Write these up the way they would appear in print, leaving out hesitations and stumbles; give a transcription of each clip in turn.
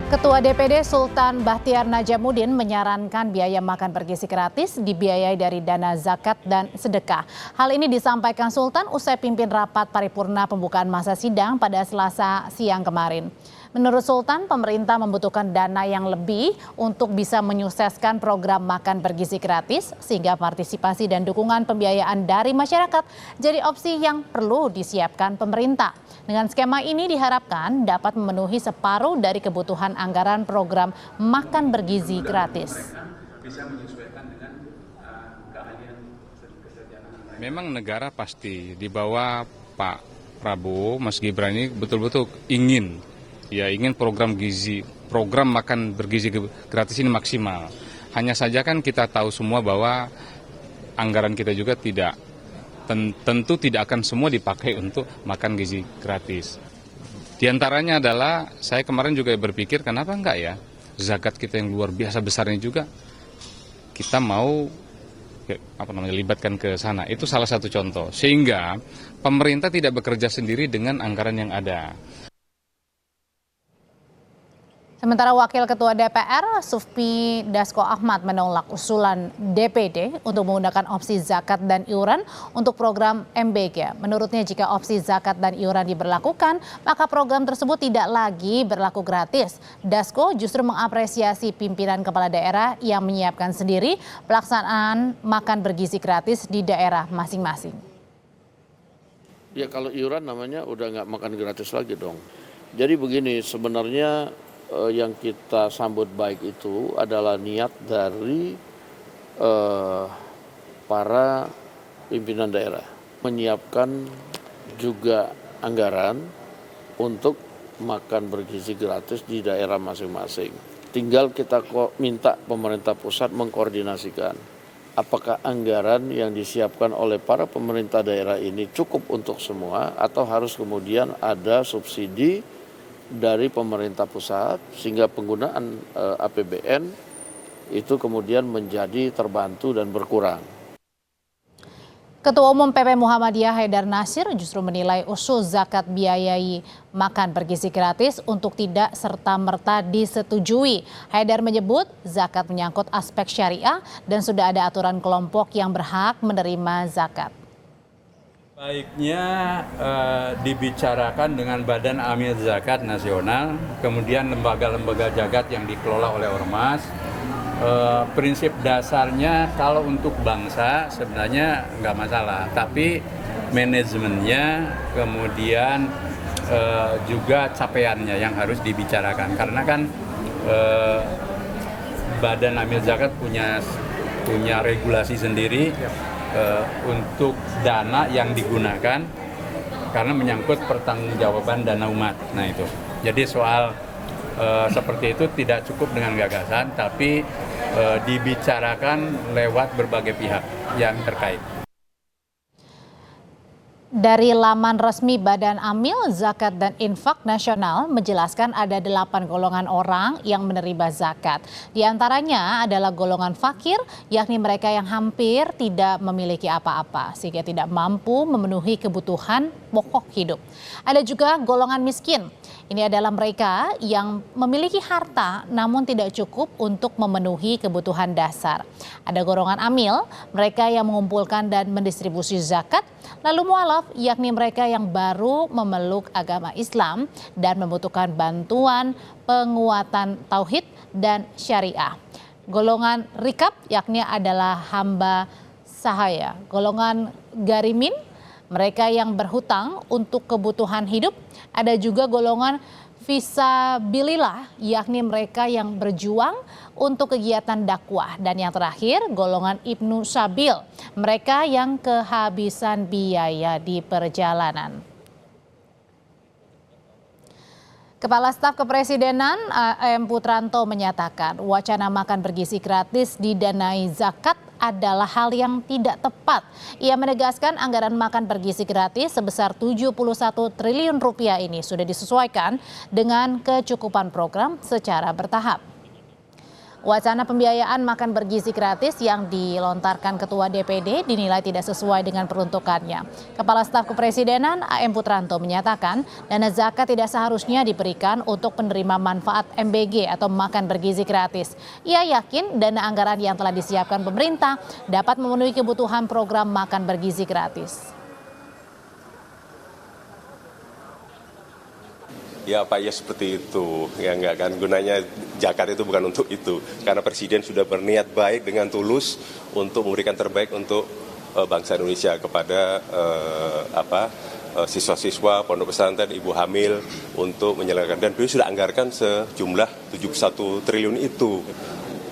Ketua DPD Sultan Bahtiar Najamuddin menyarankan biaya makan bergizi gratis dibiayai dari dana zakat dan sedekah. Hal ini disampaikan Sultan usai pimpin rapat paripurna pembukaan masa sidang pada Selasa siang kemarin. Menurut Sultan, pemerintah membutuhkan dana yang lebih untuk bisa menyukseskan program makan bergizi gratis sehingga partisipasi dan dukungan pembiayaan dari masyarakat jadi opsi yang perlu disiapkan pemerintah. Dengan skema ini diharapkan dapat memenuhi separuh dari kebutuhan anggaran program makan bergizi gratis. Memang negara pasti di bawah Pak Prabowo, Mas Gibran ini betul-betul ingin program makan bergizi gratis ini maksimal. Hanya saja kan kita tahu semua bahwa anggaran kita juga tentu tidak akan semua dipakai untuk makan gizi gratis. Di antaranya adalah saya kemarin juga berpikir kenapa enggak ya zakat kita yang luar biasa besarnya juga kita mau libatkan ke sana. Itu salah satu contoh. Sehingga pemerintah tidak bekerja sendiri dengan anggaran yang ada. Sementara Wakil Ketua DPR, Sufmi Dasko Ahmad menolak usulan DPD untuk menggunakan opsi zakat dan iuran untuk program MBG. Menurutnya jika opsi zakat dan iuran diberlakukan, maka program tersebut tidak lagi berlaku gratis. Dasko justru mengapresiasi pimpinan kepala daerah yang menyiapkan sendiri pelaksanaan makan bergizi gratis di daerah masing-masing. Ya kalau iuran namanya udah nggak makan gratis lagi dong. Jadi begini, sebenarnya yang kita sambut baik itu adalah niat dari para pimpinan daerah menyiapkan juga anggaran untuk makan bergizi gratis di daerah masing-masing. Tinggal kita minta pemerintah pusat mengkoordinasikan apakah anggaran yang disiapkan oleh para pemerintah daerah ini cukup untuk semua atau harus kemudian ada subsidi dari pemerintah pusat sehingga penggunaan APBN itu kemudian menjadi terbantu dan berkurang. Ketua Umum PP Muhammadiyah Haidar Nasir justru menilai usul zakat biayai makan bergizi gratis untuk tidak serta-merta disetujui. Haidar menyebut zakat menyangkut aspek syariah dan sudah ada aturan kelompok yang berhak menerima zakat. Baiknya dibicarakan dengan Badan Amil Zakat Nasional, kemudian lembaga-lembaga zakat yang dikelola oleh Ormas. Prinsip dasarnya kalau untuk bangsa sebenarnya nggak masalah, tapi manajemennya kemudian juga capaiannya yang harus dibicarakan. Karena kan Badan Amil Zakat punya regulasi sendiri untuk dana yang digunakan karena menyangkut pertanggungjawaban dana umat. Nah itu. Jadi soal seperti itu tidak cukup dengan gagasan, tapi dibicarakan lewat berbagai pihak yang terkait. Dari laman resmi Badan Amil Zakat dan Infak Nasional menjelaskan ada 8 golongan orang yang menerima zakat. Di antaranya adalah golongan fakir, yakni mereka yang hampir tidak memiliki apa-apa sehingga tidak mampu memenuhi kebutuhan pokok hidup. Ada juga golongan miskin. Ini adalah mereka yang memiliki harta namun tidak cukup untuk memenuhi kebutuhan dasar. Ada golongan amil, mereka yang mengumpulkan dan mendistribusi zakat. Lalu mualaf, yakni mereka yang baru memeluk agama Islam dan membutuhkan bantuan penguatan tauhid dan syariah. Golongan rikab, yakni adalah hamba sahaya. Golongan garimin, mereka yang berhutang untuk kebutuhan hidup. Ada juga golongan fisabilillah, yakni mereka yang berjuang untuk kegiatan dakwah. Dan yang terakhir, golongan Ibnu Sabil, mereka yang kehabisan biaya di perjalanan. Kepala Staf Kepresidenan A.M. Putranto menyatakan wacana makan bergizi gratis didanai zakat adalah hal yang tidak tepat. Ia menegaskan anggaran makan bergizi gratis sebesar 71 triliun rupiah ini sudah disesuaikan dengan kecukupan program secara bertahap. Wacana pembiayaan makan bergizi gratis yang dilontarkan Ketua DPD dinilai tidak sesuai dengan peruntukannya. Kepala Staf Kepresidenan AM Putranto menyatakan dana zakat tidak seharusnya diberikan untuk penerima manfaat MBG atau makan bergizi gratis. Ia yakin dana anggaran yang telah disiapkan pemerintah dapat memenuhi kebutuhan program makan bergizi gratis. Ya Pak, ya seperti itu. Ya enggak kan, gunanya zakat itu bukan untuk itu. Karena Presiden sudah berniat baik dengan tulus untuk memberikan terbaik untuk bangsa Indonesia kepada siswa-siswa, pondok pesantren, ibu hamil untuk menyelenggarakan. Dan beliau sudah anggarkan sejumlah 71 triliun itu.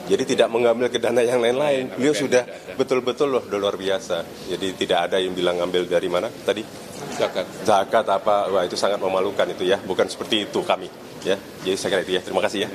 Jadi tidak mengambil ke dana yang lain-lain. Beliau sudah betul-betul loh luar biasa. Jadi tidak ada yang bilang ngambil dari mana tadi? Zakat apa? Wah itu sangat memalukan itu ya. Bukan seperti itu kami. Ya. Jadi saya kira itu ya. Terima kasih ya.